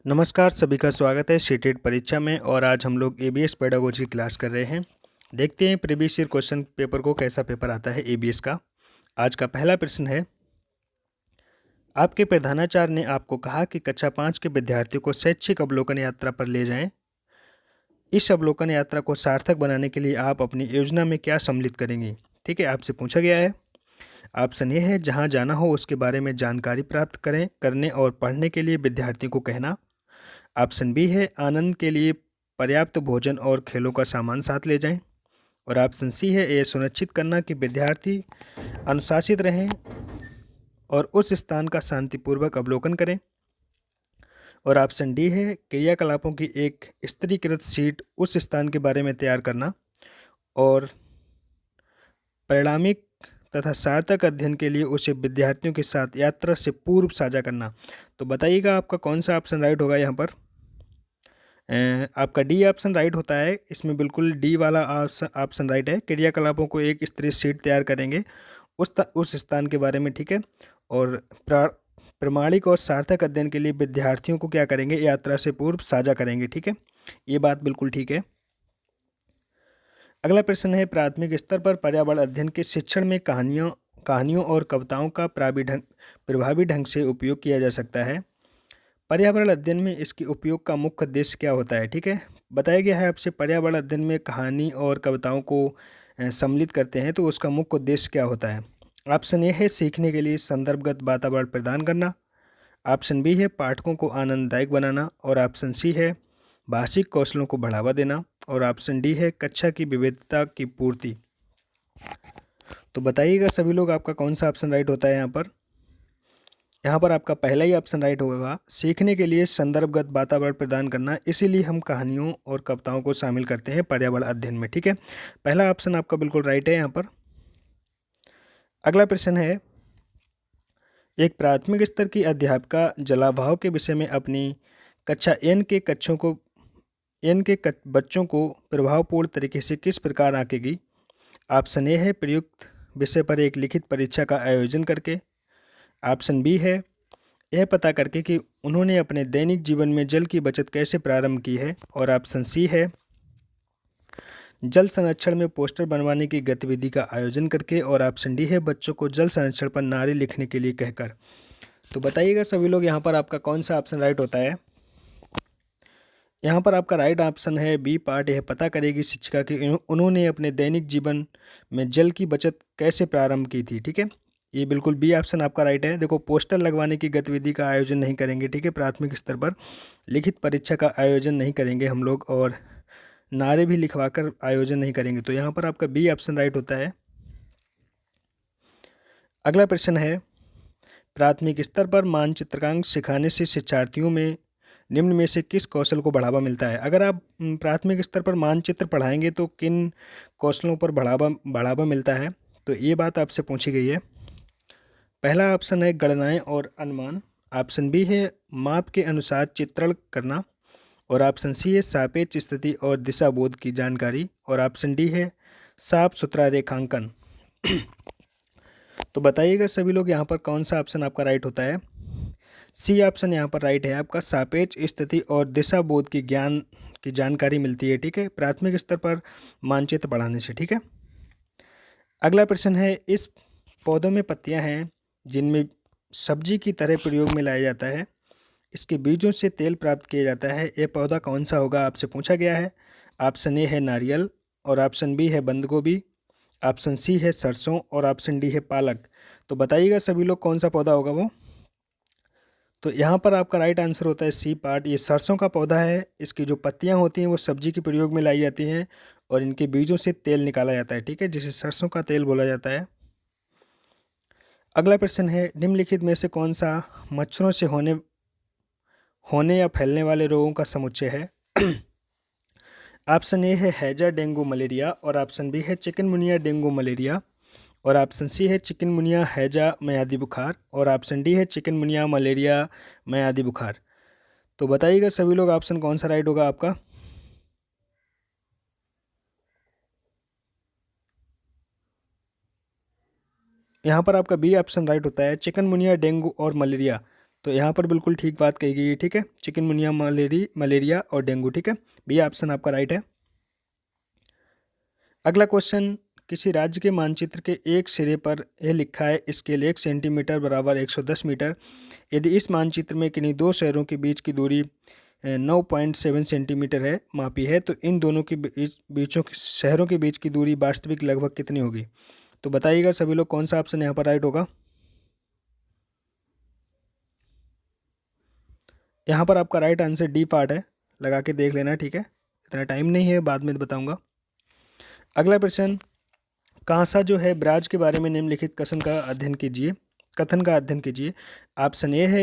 नमस्कार, सभी का स्वागत है सीटेट परीक्षा में। और आज हम लोग एबीएस पेडागोजी क्लास कर रहे हैं। देखते हैं प्रीवियस ईयर क्वेश्चन पेपर को कैसा पेपर आता है एबीएस का। आज का पहला प्रश्न है, आपके प्रधानाचार्य ने आपको कहा कि कक्षा 5 के विद्यार्थियों को शैक्षिक अवलोकन यात्रा पर ले जाएं। इस अवलोकन यात्रा को सार्थक बनाने के लिए आप अपनी योजना में क्या सम्मिलित करेंगी। ठीक है, आपसे पूछा गया है। ऑप्शन ए है, जहां जाना हो उसके बारे में जानकारी प्राप्त करने और पढ़ने के लिए विद्यार्थियों को कहना। ऑप्शन बी है, आनंद के लिए पर्याप्त भोजन और खेलों का सामान साथ ले जाएं। और ऑप्शन सी है, ये सुनिश्चित करना कि विद्यार्थी अनुशासित रहें और उस स्थान का शांतिपूर्वक अवलोकन करें। और ऑप्शन डी है, क्रियाकलापों की एक स्तरीकृत शीट उस स्थान के बारे में तैयार करना और परिणामिक तथा सार्थक अध्ययन के लिए उसे विद्यार्थियों के साथ यात्रा से पूर्व साझा करना। तो बताइएगा आपका कौन सा ऑप्शन राइट होगा यहाँ पर। आपका डी ऑप्शन राइट होता है। इसमें बिल्कुल डी वाला ऑप्शन राइट है। क्रियाकलापों को एक स्तरीय शीट तैयार करेंगे उस स्थान के बारे में। ठीक है, और प्रमाणिक और सार्थक अध्ययन के लिए विद्यार्थियों को क्या करेंगे, यात्रा से पूर्व साझा करेंगे। ठीक है, ये बात बिल्कुल ठीक है। अगला प्रश्न है, प्राथमिक स्तर पर पर्यावरण अध्ययन के शिक्षण में कहानियों और कविताओं का प्रभावी ढंग से उपयोग किया जा सकता है। पर्यावरण अध्ययन में इसके उपयोग का मुख्य उद्देश्य क्या होता है। ठीक है, बताया गया है आपसे पर्यावरण अध्ययन में कहानी और कविताओं को सम्मिलित करते हैं, तो उसका मुख्य उद्देश्य क्या होता है। ऑप्शन ए है, सीखने के लिए संदर्भगत वातावरण प्रदान करना। ऑप्शन बी है, पाठकों को आनंददायक बनाना। और ऑप्शन सी है, भाषिक कौशलों को बढ़ावा देना। और ऑप्शन डी है, कक्षा की विविधता की पूर्ति। तो बताइएगा सभी लोग, आपका कौन सा ऑप्शन राइट होता है यहाँ पर आपका पहला ही ऑप्शन राइट होगा। सीखने के लिए संदर्भगत वातावरण प्रदान करना, इसीलिए हम कहानियों और कविताओं को शामिल करते हैं पर्यावरण अध्ययन में। ठीक है, पहला ऑप्शन आपका बिल्कुल राइट है यहाँ पर। अगला प्रश्न है, एक प्राथमिक स्तर की अध्यापिका जलाभाव के विषय में अपनी कक्षा एन के बच्चों को प्रभावपूर्ण तरीके से किस प्रकार आंकेगी। ऑप्शन ए है, प्रयुक्त विषय पर एक लिखित परीक्षा का आयोजन करके। ऑप्शन बी है, यह पता करके कि उन्होंने अपने दैनिक जीवन में जल की बचत कैसे प्रारंभ की है। और ऑप्शन सी है, जल संरक्षण में पोस्टर बनवाने की गतिविधि का आयोजन करके। और ऑप्शन डी है, बच्चों को जल संरक्षण पर नारे लिखने के लिए कहकर। तो बताइएगा सभी लोग, यहाँ पर आपका कौन सा ऑप्शन राइट होता है। यहाँ पर आपका राइट ऑप्शन है बी पार्ट। यह पता करेगी शिक्षिका कि उन्होंने अपने दैनिक जीवन में जल की बचत कैसे प्रारंभ की थी। ठीक है, ये बिल्कुल बी ऑप्शन आपका राइट है। देखो, पोस्टर लगवाने की गतिविधि का आयोजन नहीं करेंगे। ठीक है, प्राथमिक स्तर पर लिखित परीक्षा का आयोजन नहीं करेंगे हम लोग, और नारे भी लिखवाकर आयोजन नहीं करेंगे। तो यहाँ पर आपका बी ऑप्शन राइट होता है। अगला प्रश्न है, प्राथमिक स्तर पर मानचित्रांकन सिखाने से शिक्षार्थियों में निम्न में से किस कौशल को बढ़ावा मिलता है। अगर आप प्राथमिक स्तर पर मानचित्र पढ़ाएंगे तो किन कौशलों पर बढ़ावा मिलता है, तो ये बात आपसे पूछी गई है। पहला ऑप्शन है गणनाएं और अनुमान। ऑप्शन बी है, माप के अनुसार चित्रण करना। और ऑप्शन सी है, सापेक्ष स्थिति और दिशा बोध की जानकारी। और ऑप्शन डी है, साफ सुथरा रेखांकन। तो बताइएगा सभी लोग, यहाँ पर कौन सा ऑप्शन आपका राइट होता है। सी ऑप्शन यहाँ पर राइट है आपका। सापेक्ष स्थिति और दिशा बोध की जानकारी मिलती है। ठीक है, प्राथमिक स्तर पर मानचित्र पढ़ाने से। ठीक है, अगला प्रश्न है, इस पौधों में पत्तियां हैं जिनमें सब्जी की तरह प्रयोग में लाया जाता है, इसके बीजों से तेल प्राप्त किया जाता है, यह पौधा कौन सा होगा, आपसे पूछा गया है। ऑप्शन ए है नारियल। और ऑप्शन बी है बंद गोभी। ऑप्शन सी है सरसों। और ऑप्शन डी है पालक। तो बताइएगा सभी लोग, कौन सा पौधा होगा वो। तो यहाँ पर आपका राइट आंसर होता है सी पार्ट। ये सरसों का पौधा है। इसकी जो पत्तियाँ होती हैं वो सब्जी के प्रयोग में लाई जाती हैं, और इनके बीजों से तेल निकाला जाता है। ठीक है, जिसे सरसों का तेल बोला जाता है। अगला प्रश्न है, निम्नलिखित में से कौन सा मच्छरों से होने या फैलने वाले रोगों का समुच्चय है। ऑप्शन ए है हैजा डेंगू मलेरिया। और ऑप्शन बी है चिकनगुनिया डेंगू मलेरिया। और ऑप्शन सी है चिकनगुनिया हैजा मियादी बुखार। और ऑप्शन डी है चिकनगुनिया मलेरिया मियादी बुखार। तो बताइएगा सभी लोग, ऑप्शन कौन सा राइट होगा आपका। यहाँ पर आपका बी ऑप्शन राइट होता है, चिकनगुनिया डेंगू और मलेरिया। तो यहाँ पर बिल्कुल ठीक बात कही गई है, ठीक है। चिकनगुनिया, मलेरिया और डेंगू, ठीक है। बी ऑप्शन आपका राइट है। अगला क्वेश्चन, किसी राज्य के मानचित्र के एक सिरे पर यह लिखा है स्केल 1 सेंटीमीटर बराबर 110 मीटर। यदि इस मानचित्र में किन्हीं दो शहरों के बीच की दूरी 9.7 सेंटीमीटर है मापी है, तो इन दोनों के बीचों के शहरों के बीच की दूरी वास्तविक लगभग कितनी होगी? तो बताइएगा सभी लोग कौन सा ऑप्शन यहाँ पर राइट होगा। यहाँ पर आपका राइट आंसर डी पार्ट है, लगा के देख लेना, ठीक है। इतना टाइम नहीं है, बाद में बताऊँगा। अगला प्रश्न, कांसा जो है ब्राज के बारे में निम्नलिखित कथन का अध्ययन कीजिए। ऑप्शन ए है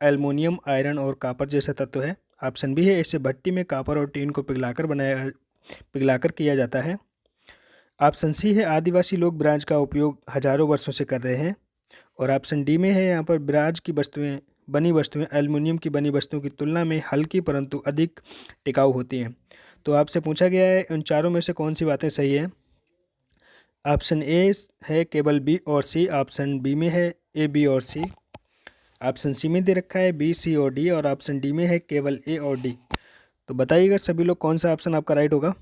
एल्युमिनियम, आयरन और कॉपर जैसा तत्व है। ऑप्शन बी है इसे भट्टी में कॉपर और टीन को पिघलाकर किया जाता है। ऑप्शन सी है आदिवासी लोग ब्राज का उपयोग हजारों वर्षों से कर रहे हैं। और ऑप्शन डी में है यहाँ पर ब्राज की बनी वस्तुएं एल्युमिनियम की बनी वस्तुओं की तुलना में हल्की परंतु अधिक टिकाऊ होती हैं। तो आपसे पूछा गया है उन चारों में से कौन सी बातें सही है। ऑप्शन ए है केवल बी और सी, ऑप्शन बी में है ए, बी और सी, ऑप्शन सी में दे रखा है बी, सी और डी, और ऑप्शन डी में है केवल ए और डी। तो बताइएगा सभी लोग कौन सा ऑप्शन आपका राइट होगा।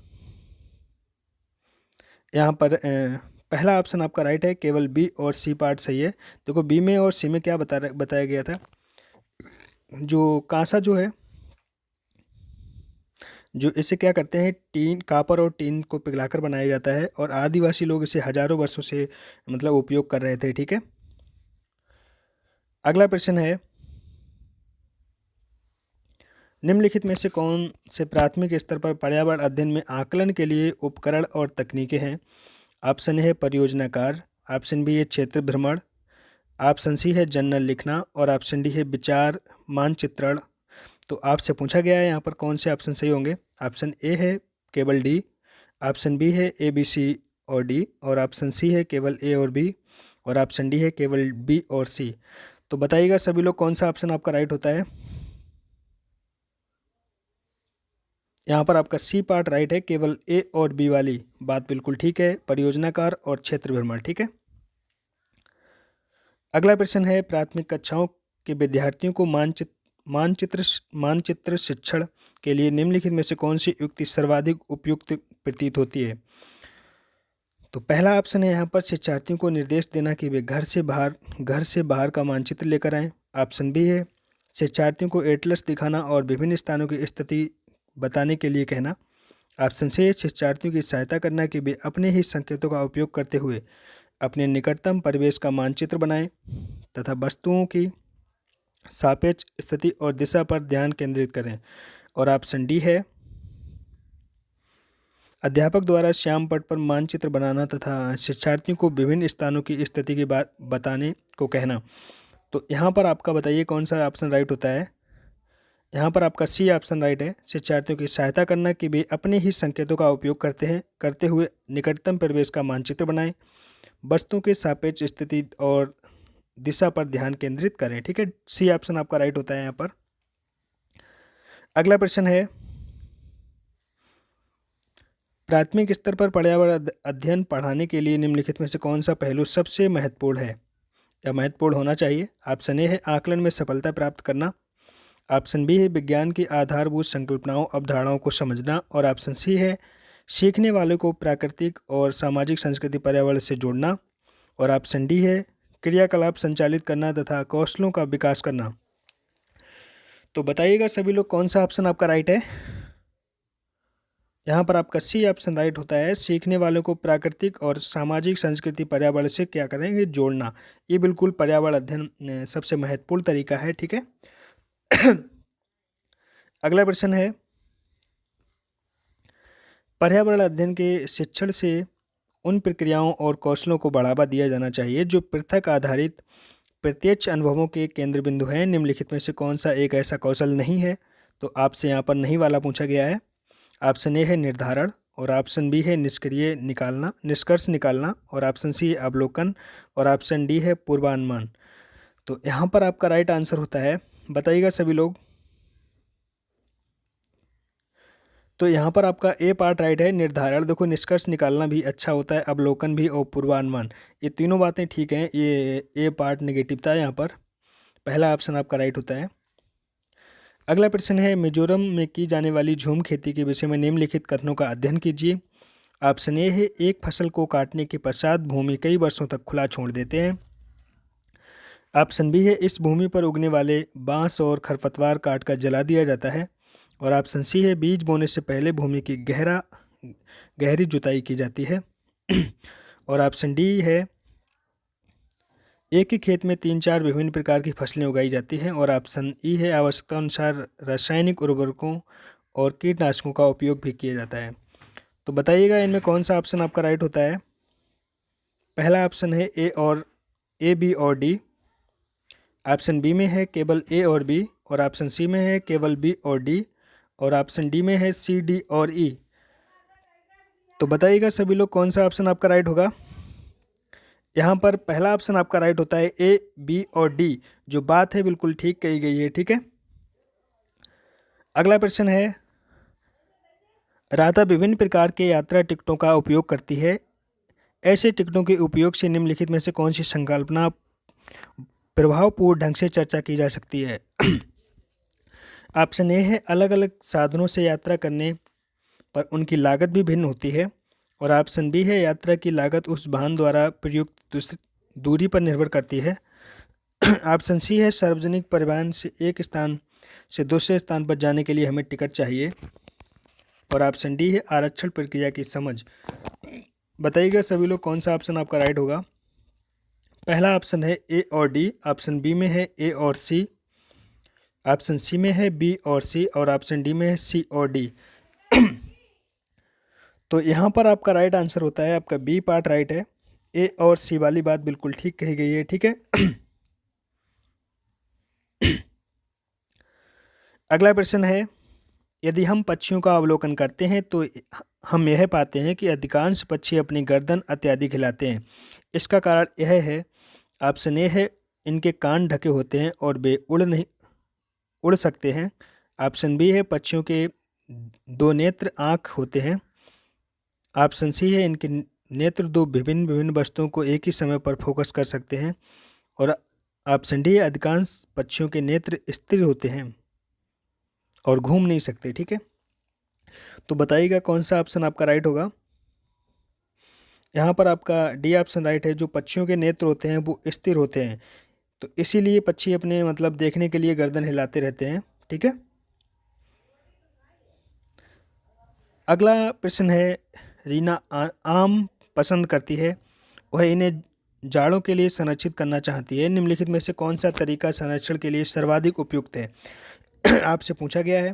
यहाँ पर पहला ऑप्शन आपका राइट है, केवल बी और सी पार्ट सही है। देखो बी में और सी में क्या बताया गया था, जो कांसा जो है, जो इसे क्या करते हैं, कॉपर और टीन को पिघलाकर बनाया जाता है, और आदिवासी लोग इसे हजारों वर्षों से मतलब उपयोग कर रहे थे, ठीक है। अगला प्रश्न है, निम्नलिखित में से कौन से प्राथमिक स्तर पर पर्यावरण अध्ययन में आकलन के लिए उपकरण और तकनीकें हैं। ऑप्शन है परियोजनाकार, ऑप्शन बी है क्षेत्र भ्रमण, ऑप्शन सी है जर्नल लिखना, और ऑप्शन डी है विचार मानचित्रण। तो आपसे पूछा गया है यहाँ पर कौन से ऑप्शन सही होंगे। ऑप्शन ए है केवल डी, ऑप्शन बी है ए, बी, सी और डी, और ऑप्शन सी है केवल ए और बी, और ऑप्शन डी है केवल बी और सी। तो बताइएगा सभी लोग कौन सा ऑप्शन आपका राइट होता है। यहाँ पर आपका सी पार्ट राइट है, केवल ए और बी वाली बात बिल्कुल ठीक है, परियोजनाकार और क्षेत्र भ्रमण, ठीक है। अगला प्रश्न है, प्राथमिक कक्षाओं के विद्यार्थियों को मानचित्र शिक्षण के लिए निम्नलिखित में से कौन सी युक्ति सर्वाधिक उपयुक्त प्रतीत होती है। तो पहला ऑप्शन है यहाँ पर शिक्षार्थियों को निर्देश देना कि वे घर से बाहर का मानचित्र लेकर आएं। ऑप्शन बी है शिक्षार्थियों को एटलस दिखाना और विभिन्न स्थानों की स्थिति बताने के लिए कहना। ऑप्शन सी है शिक्षार्थियों की सहायता करना कि वे अपने ही संकेतों का उपयोग करते हुए अपने निकटतम परिवेश का मानचित्र बनाएं तथा वस्तुओं की सापेक्ष स्थिति और दिशा पर ध्यान केंद्रित करें। और ऑप्शन डी है अध्यापक द्वारा श्याम पट पर मानचित्र बनाना तथा शिक्षार्थियों को विभिन्न स्थानों की स्थिति की बात बताने को कहना। तो यहाँ पर आपका बताइए कौन सा ऑप्शन राइट होता है। यहाँ पर आपका सी ऑप्शन राइट है, शिक्षार्थियों की सहायता करना कि वे अपने ही संकेतों का उपयोग करते हुए निकटतम परिवेश का मानचित्र बनाएं, वस्तुओं के सापेक्ष स्थिति और दिशा पर ध्यान केंद्रित करें, ठीक है। सी ऑप्शन आपका राइट होता है यहाँ पर। अगला प्रश्न है, प्राथमिक स्तर पर पर्यावरण अध्ययन पढ़ाने के लिए निम्नलिखित में से कौन सा पहलू सबसे महत्वपूर्ण है या महत्वपूर्ण होना चाहिए। ऑप्शन ए है आकलन में सफलता प्राप्त करना, ऑप्शन बी है विज्ञान की आधारभूत संकल्पनाओं अवधारणाओं को समझना, और ऑप्शन सी है सीखने वालों को प्राकृतिक और सामाजिक संस्कृति पर्यावरण से जोड़ना, और ऑप्शन डी है क्रियाकलाप संचालित करना तथा कौशलों का विकास करना। तो बताइएगा सभी लोग कौन सा ऑप्शन आपका राइट है। यहाँ पर आपका सी ऑप्शन राइट होता है, सीखने वालों को प्राकृतिक और सामाजिक संस्कृति पर्यावरण से क्या करेंगे, जोड़ना। ये बिल्कुल पर्यावरण अध्ययन सबसे महत्वपूर्ण तरीका है, ठीक है। अगला प्रश्न है, पर्यावरण अध्ययन के शिक्षण से उन प्रक्रियाओं और कौशलों को बढ़ावा दिया जाना चाहिए जो पृथक आधारित प्रत्यक्ष अनुभवों के केंद्र बिंदु हैं। निम्नलिखित में से कौन सा एक ऐसा कौशल नहीं है। तो आपसे यहाँ पर नहीं वाला पूछा गया है। ऑप्शन ए है निर्धारण, और ऑप्शन बी है निष्कर्ष निकालना, और ऑप्शन सी है अवलोकन, और ऑप्शन डी है पूर्वानुमान। तो यहाँ पर आपका राइट आंसर होता है, बताइएगा सभी लोग। तो यहाँ पर आपका ए पार्ट राइट है, निर्धारण। देखो निष्कर्ष निकालना भी अच्छा होता है, अवलोकन भी और पूर्वानुमान, ये तीनों बातें ठीक हैं। ये ए पार्ट नेगेटिव था यहाँ पर। पहला ऑप्शन आपका राइट होता है। अगला प्रश्न है, मिजोरम में की जाने वाली झूम खेती के विषय में निम्नलिखित कथनों का अध्ययन कीजिए। ऑप्शन ए है, एक फसल को काटने के पश्चात भूमि कई वर्षों तक खुला छोड़ देते हैं। ऑप्शन बी है, इस भूमि पर उगने वाले बांस और खरपतवार काट कर जला दिया जाता है। और ऑप्शन सी है, बीज बोने से पहले भूमि की गहरी जुताई की जाती है। और ऑप्शन डी है, एक ही खेत में 3-4 विभिन्न प्रकार की फसलें उगाई जाती हैं। और ऑप्शन ई है, आवश्यकता अनुसार रासायनिक उर्वरकों और कीटनाशकों का उपयोग भी किया जाता है। तो बताइएगा इनमें कौन सा ऑप्शन आपका राइट होता है। पहला ऑप्शन है ए, बी और डी। ऑप्शन बी में है केवल ए और बी। और ऑप्शन सी में है केवल बी और डी। और ऑप्शन डी में है सी, डी और ई। तो बताइएगा सभी लोग कौन सा ऑप्शन आपका राइट होगा। यहाँ पर पहला ऑप्शन आपका राइट होता है, ए, बी और डी। जो बात है बिल्कुल ठीक कही गई है, ठीक है। अगला प्रश्न है, राधा विभिन्न प्रकार के यात्रा टिकटों का उपयोग करती है। ऐसे टिकटों के उपयोग से निम्नलिखित में से कौन सी संकल्पना प्रभावपूर्ण ढंग से चर्चा की जा सकती है। ऑप्शन ए है, अलग अलग साधनों से यात्रा करने पर उनकी लागत भी भिन्न होती है। और ऑप्शन बी है, यात्रा की लागत उस वाहन द्वारा प्रयुक्त दूरी पर निर्भर करती है। ऑप्शन सी है, सार्वजनिक परिवहन से एक स्थान से दूसरे स्थान पर जाने के लिए हमें टिकट चाहिए। और ऑप्शन डी है, आरक्षण प्रक्रिया की समझ। बताइएगा सभी लोग कौन सा ऑप्शन आपका राइट होगा। पहला ऑप्शन है ए और डी। ऑप्शन बी में है ए और सी। ऑप्शन सी में है बी और सी। और ऑप्शन डी में है सी और डी। तो यहाँ पर आपका राइट आंसर होता है, आपका बी पार्ट राइट है। ए और सी वाली बात बिल्कुल ठीक कही गई है, ठीक है। अगला प्रश्न है, यदि हम पक्षियों का अवलोकन करते हैं तो हम यह पाते हैं कि अधिकांश पक्षी अपनी गर्दन अत्यधिक हिलाते हैं। इसका कारण यह है, ऑप्शन ए है, इनके कान ढके होते हैं और वे उड़ सकते हैं। ऑप्शन बी है, पक्षियों के 2 नेत्र आँख होते हैं। ऑप्शन सी है, इनके नेत्र 2 विभिन्न वस्तुओं को एक ही समय पर फोकस कर सकते हैं। और ऑप्शन डी है, अधिकांश पक्षियों के नेत्र स्थिर होते हैं और घूम नहीं सकते, ठीक है। तो बताइएगा कौन सा ऑप्शन आपका राइट होगा। यहाँ पर आपका डी ऑप्शन राइट है। जो पक्षियों के नेत्र होते हैं वो स्थिर होते हैं, तो इसीलिए पक्षी अपने मतलब देखने के लिए गर्दन हिलाते रहते हैं, ठीक है। अगला प्रश्न है, रीना आम पसंद करती है, वह इन्हें जाड़ों के लिए संरक्षित करना चाहती है। निम्नलिखित में से कौन सा तरीका संरक्षण के लिए सर्वाधिक उपयुक्त है। आपसे पूछा गया है।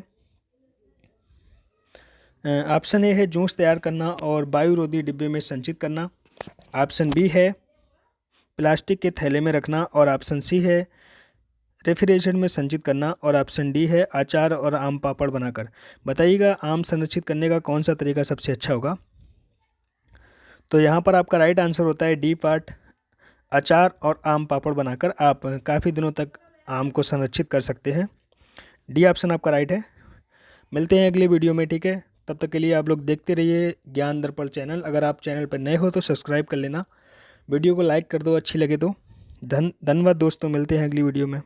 ऑप्शन ए है, जूस तैयार करना और वायुरोधी डिब्बे में संचित करना। ऑप्शन बी है, प्लास्टिक के थैले में रखना। और ऑप्शन सी है, रेफ्रिजरेटर में संचित करना। और ऑप्शन डी है, अचार और आम पापड़ बनाकर। बताइएगा आम संरक्षित करने का कौन सा तरीका सबसे अच्छा होगा। तो यहाँ पर आपका राइट आंसर होता है डी पार्ट, अचार और आम पापड़ बनाकर आप काफ़ी दिनों तक आम को संरक्षित कर सकते हैं। डी ऑप्शन आपका राइट है। मिलते हैं अगले वीडियो में, ठीक है। तब तक के लिए आप लोग देखते रहिए ज्ञान दर्पण चैनल। अगर आप चैनल पर नए हो तो सब्सक्राइब कर लेना, वीडियो को लाइक कर दो अच्छी लगे तो। धन्यवाद दोस्तों, मिलते हैं अगली वीडियो में।